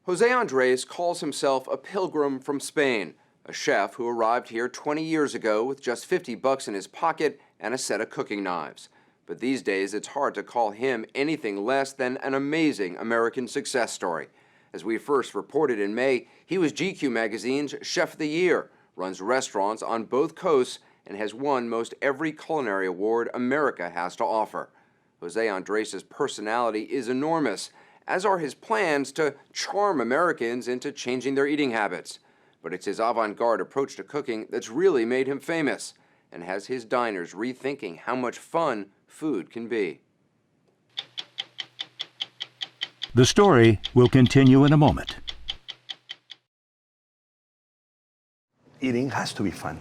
Jose Andres calls himself a pilgrim from Spain, a chef who arrived here 20 years ago with just $50 in his pocket and a set of cooking knives. But these days, it's hard to call him anything less than an amazing American success story. As we first reported in May, he was GQ magazine's Chef of the Year, runs restaurants on both coasts, and has won most every culinary award America has to offer. Jose Andres' personality is enormous, as are his plans to charm Americans into changing their eating habits. But it's his avant-garde approach to cooking that's really made him famous and has his diners rethinking how much fun food can be. The story will continue in a moment. Eating has to be fun.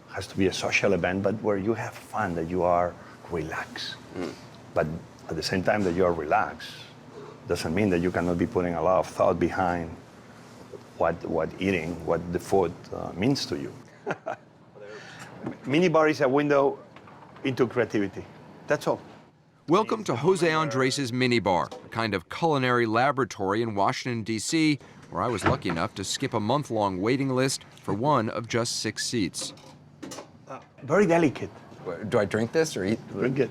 It has to be a social event, but where you have fun, that you are relaxed. But at the same time that you are relaxed, doesn't mean that you cannot be putting a lot of thought behind what the food means to you. Minibar is a window into creativity. That's all. Welcome to Jose Andres' Minibar, a kind of culinary laboratory in Washington, D.C., where I was lucky enough to skip a month-long waiting list for one of just 6 seats. Very delicate. Do I drink this or eat? Drink it.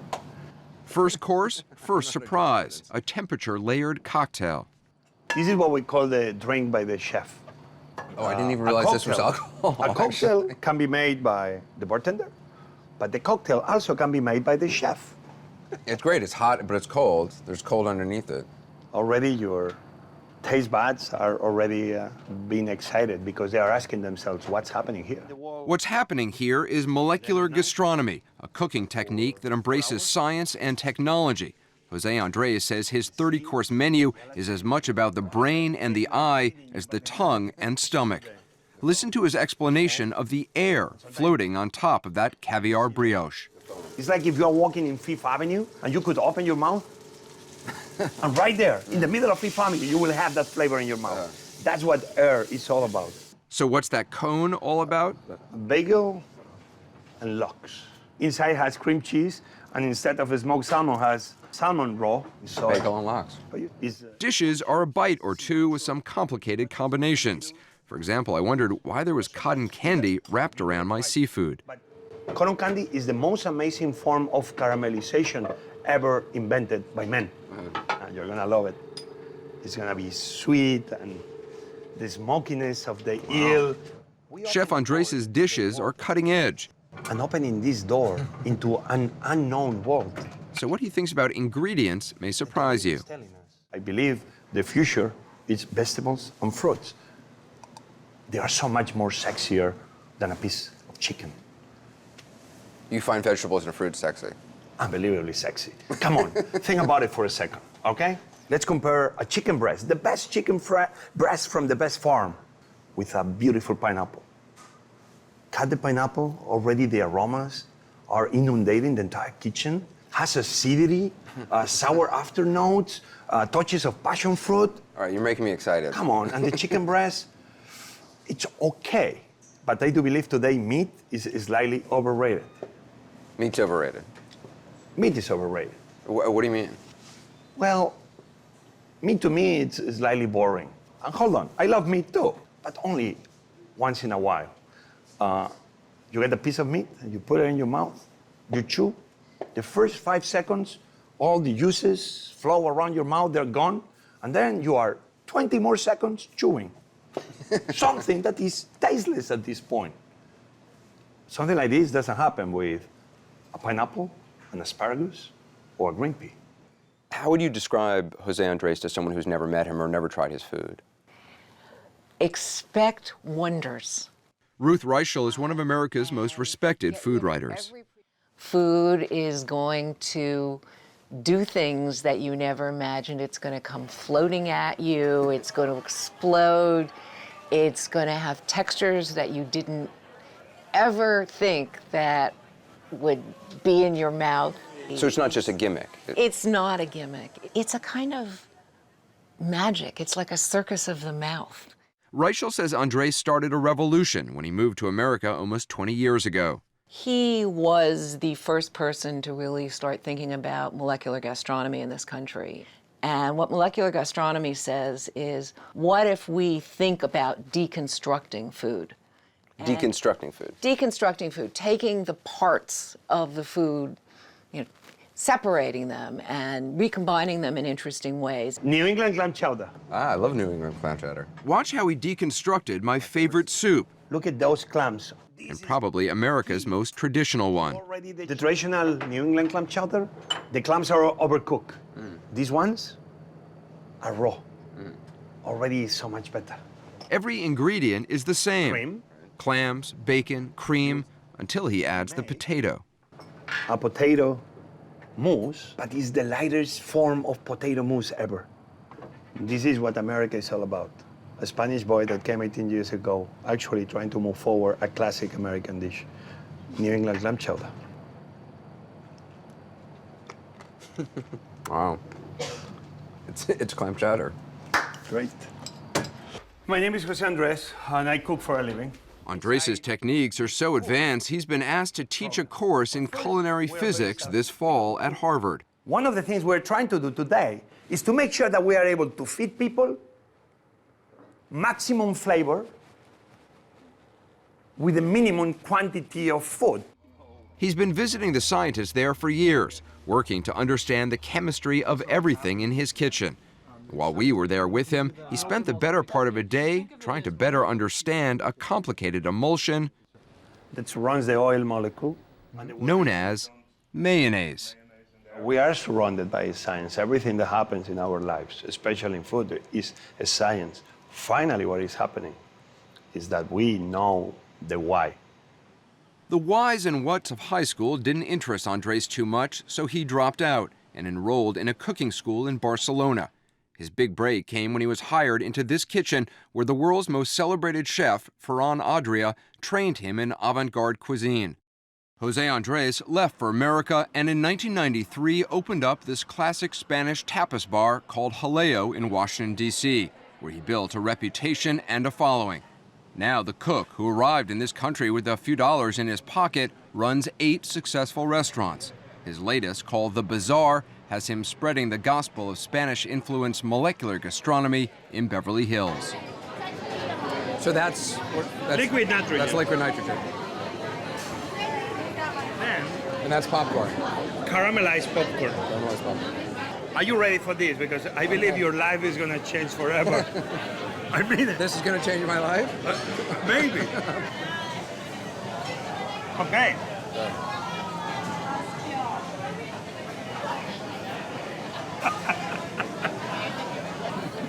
First course, first surprise, a temperature-layered cocktail. This is what we call the drink by the chef. Oh, I didn't even realize this was alcohol. A cocktail can be made by the bartender, but the cocktail also can be made by the chef. It's great. It's hot, but it's cold. There's cold underneath it. Already your taste buds are already being excited because they are asking themselves, what's happening here? What's happening here is molecular gastronomy, a cooking technique that embraces science and technology. Jose Andres says his 30-course menu is as much about the brain and the eye as the tongue and stomach. Listen to his explanation of the air floating on top of that caviar brioche. It's like if you're walking in Fifth Avenue and you could open your mouth, and right there, in the middle of Fifth Avenue, you will have that flavor in your mouth. That's what air is all about. So what's that cone all about? Bagel and lox. Inside has cream cheese, and instead of a smoked salmon, has salmon raw. So Bagel and lox. Dishes are a bite or two with some complicated combinations. For example, I wondered why there was cotton candy wrapped around my seafood. Cotton candy is the most amazing form of caramelization ever invented by men. And you're gonna love it. It's gonna be sweet and the smokiness of the eel. Chef Andres' dishes are cutting edge. And opening this door into an unknown world. So what he thinks about ingredients may surprise you. I believe the future is vegetables and fruits. They are so much more sexier than a piece of chicken. You find vegetables and fruit sexy? Unbelievably sexy. Come on, think about it for a second, okay? Let's compare a chicken breast, the best chicken breast from the best farm, with a beautiful pineapple. Cut the pineapple, already the aromas are inundating the entire kitchen. Has acidity, sour afternotes, touches of passion fruit. All right, you're making me excited. Come on, and the chicken breast, it's okay. But I do believe today meat is slightly overrated. Meat's overrated. Meat is overrated. What do you mean? Well, meat to me, it's slightly boring. And hold on, I love meat too, but only once in a while. You get a piece of meat, and you put it in your mouth, you chew. The first 5 seconds, all the juices flow around your mouth, they're gone, and then you are 20 more seconds chewing. Something that is tasteless at this point. Something like this doesn't happen with a pineapple, an asparagus, or a green pea. How would you describe Jose Andres to someone who's never met him or never tried his food? Expect wonders. Ruth Reichel is one of America's most respected food writers. Food is going to do things that you never imagined. It's going to come floating at you. It's going to explode. It's going to have textures that you didn't ever think that would be in your mouth. So it's not just a gimmick? It's not a gimmick. It's a kind of magic. It's like a circus of the mouth. Reichel says Andres started a revolution when he moved to America almost 20 years ago. He was the first person to really start thinking about molecular gastronomy in this country. And what molecular gastronomy says is, what if we think about deconstructing food? Deconstructing food. Deconstructing food, taking the parts of the food, separating them and recombining them in interesting ways. New England clam chowder. Ah, I love New England clam chowder. Watch how he deconstructed my favorite soup, Look at those clams. and probably America's most traditional one. Already the traditional New England clam chowder, the clams are overcooked. These ones are raw. Already so much better. Every ingredient is the same. Cream. Clams, bacon, cream, until he adds the potato. A potato mousse, but it's the lightest form of potato mousse ever. This is what America is all about. A Spanish boy that came 18 years ago, actually trying to move forward a classic American dish, New England clam chowder. Wow. It's clam chowder. Great. My name is Jose Andres, and I cook for a living. Andres' techniques are so advanced, he's been asked to teach a course in culinary physics this fall at Harvard. One of the things we're trying to do today is to make sure that we are able to feed people maximum flavor with a minimum quantity of food. He's been visiting the scientists there for years, working to understand the chemistry of everything in his kitchen. While we were there with him, he spent the better part of a day trying to better understand a complicated emulsion That surrounds the oil molecule. known as mayonnaise. We are surrounded by science. Everything that happens in our lives, especially in food, is a science. Finally, what is happening is that we know the why. The whys and whats of high school didn't interest Andres too much, so he dropped out and enrolled in a cooking school in Barcelona. His big break came when he was hired into this kitchen where the world's most celebrated chef, Ferran Adria, trained him in avant-garde cuisine. Jose Andres left for America and in 1993 opened up this classic Spanish tapas bar called Jaleo in Washington, D.C., where he built a reputation and a following. Now the cook, who arrived in this country with a few dollars in his pocket, runs 8 successful restaurants. His latest, called the Bazaar, has him spreading the gospel of Spanish-influenced molecular gastronomy in Beverly Hills. So that's Liquid nitrogen. That's liquid nitrogen. And that's popcorn. Caramelized popcorn. Are you ready for this? Because I believe your life is going to change forever. I mean it. This is going to change my life? Maybe. Okay.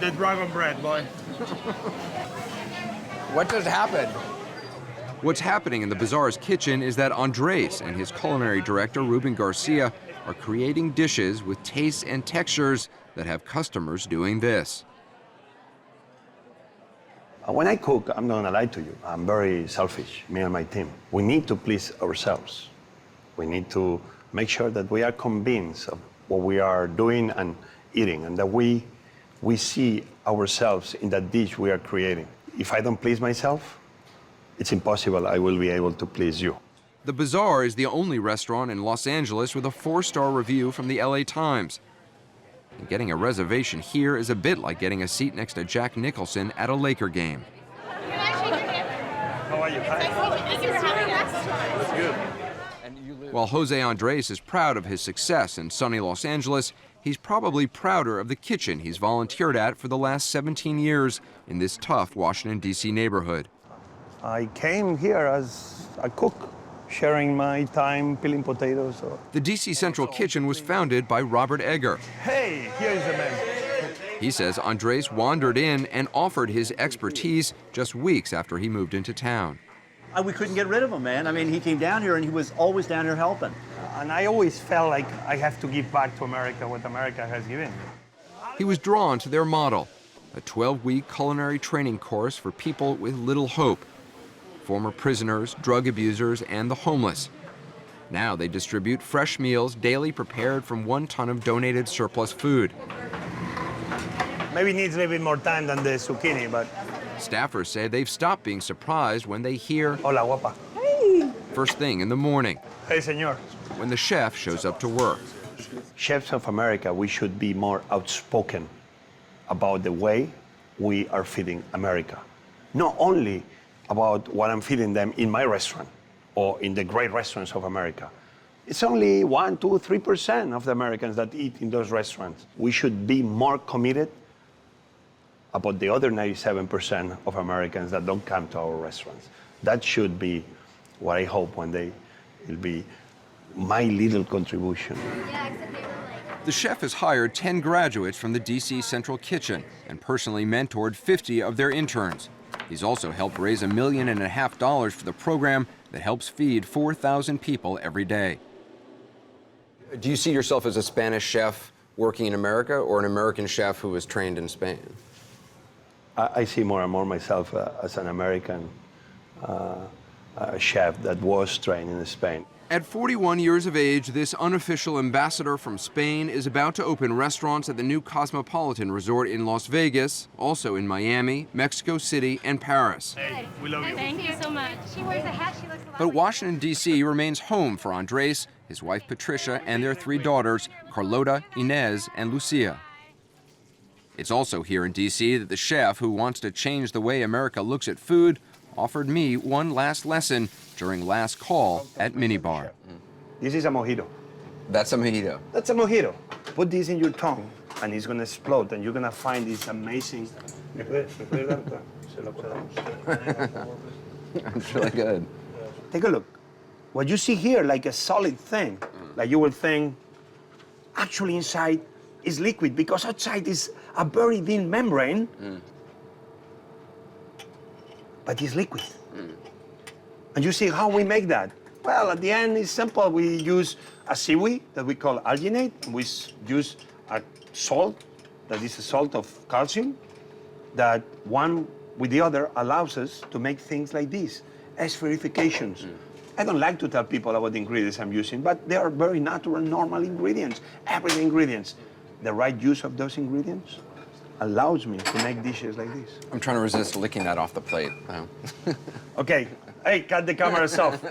The dragon bread, boy. What just happened? What's happening in the Bazaar's kitchen is that Andres and his culinary director, Ruben Garcia, are creating dishes with tastes and textures that have customers doing this. When I cook, I'm not gonna lie to you, I'm very selfish, me and my team. We need to please ourselves. We need to make sure that we are convinced of what we are doing and eating, and that we see ourselves in that dish we are creating. If I don't please myself, it's impossible I will be able to please you. The Bazaar is the only restaurant in Los Angeles with a 4-star review from the LA Times. And getting a reservation here is a bit like getting a seat next to Jack Nicholson at a Laker game. How are you? While Jose Andres is proud of his success in sunny Los Angeles, he's probably prouder of the kitchen he's volunteered at for the last 17 years in this tough Washington, D.C. neighborhood. I came here as a cook, sharing my time peeling potatoes. The D.C. Central Kitchen was founded by Robert Egger. Hey, here is the man. He says Andres wandered in and offered his expertise just weeks after he moved into town. We couldn't get rid of him, man. I mean, he came down here and he was always down here helping. And I always felt like I have to give back to America what America has given me. He was drawn to their model, a 12-week culinary training course for people with little hope. Former prisoners, drug abusers, and the homeless. Now they distribute fresh meals daily prepared from 1 ton of donated surplus food. Maybe it needs a little bit more time than the zucchini, but... Staffers say they've stopped being surprised when they hear Hola, guapa. first thing in the morning Hey, senor. when the chef shows up to work. Chefs of America, we should be more outspoken about the way we are feeding America. Not only about what I'm feeding them in my restaurant or in the great restaurants of America. It's only 1%, 2%, 3% of the Americans that eat in those restaurants. We should be more committed about the other 97% of Americans that don't come to our restaurants. That should be what I hope one day will be my little contribution. The chef has hired 10 graduates from the DC Central Kitchen and personally mentored 50 of their interns. He's also helped raise $1.5 million for the program that helps feed 4,000 people every day. Do you see yourself as a Spanish chef working in America or an American chef who was trained in Spain? I see more and more myself as an American chef that was trained in Spain. At 41 years of age, this unofficial ambassador from Spain is about to open restaurants at the new Cosmopolitan Resort in Las Vegas, also in Miami, Mexico City, and Paris. Hey, we love you. Thank you so much. She wears a hat. She looks a lot But like Washington, D.C. remains home for Andres, his wife Patricia, and their 3 daughters, Carlota, Inez, and Lucia. It's also here in D.C. that the chef who wants to change the way America looks at food offered me one last lesson during last call at Minibar. This is a mojito. That's a mojito. That's a mojito. Put this in your tongue and it's gonna explode and you're gonna find this amazing. It's really good. Take a look. What you see here, like a solid thing, like you will think, actually inside is liquid because outside is a very thin membrane, but it's liquid. And you see how we make that? Well, at the end, it's simple. We use a seaweed that we call alginate. We use a salt, that is a salt of calcium, that one with the other allows us to make things like this, espherifications. I don't like to tell people about the ingredients I'm using, but they are very natural, normal ingredients, everyday ingredients. The right use of those ingredients allows me to make dishes like this. I'm trying to resist licking that off the plate. Okay, hey, cut the cameras off.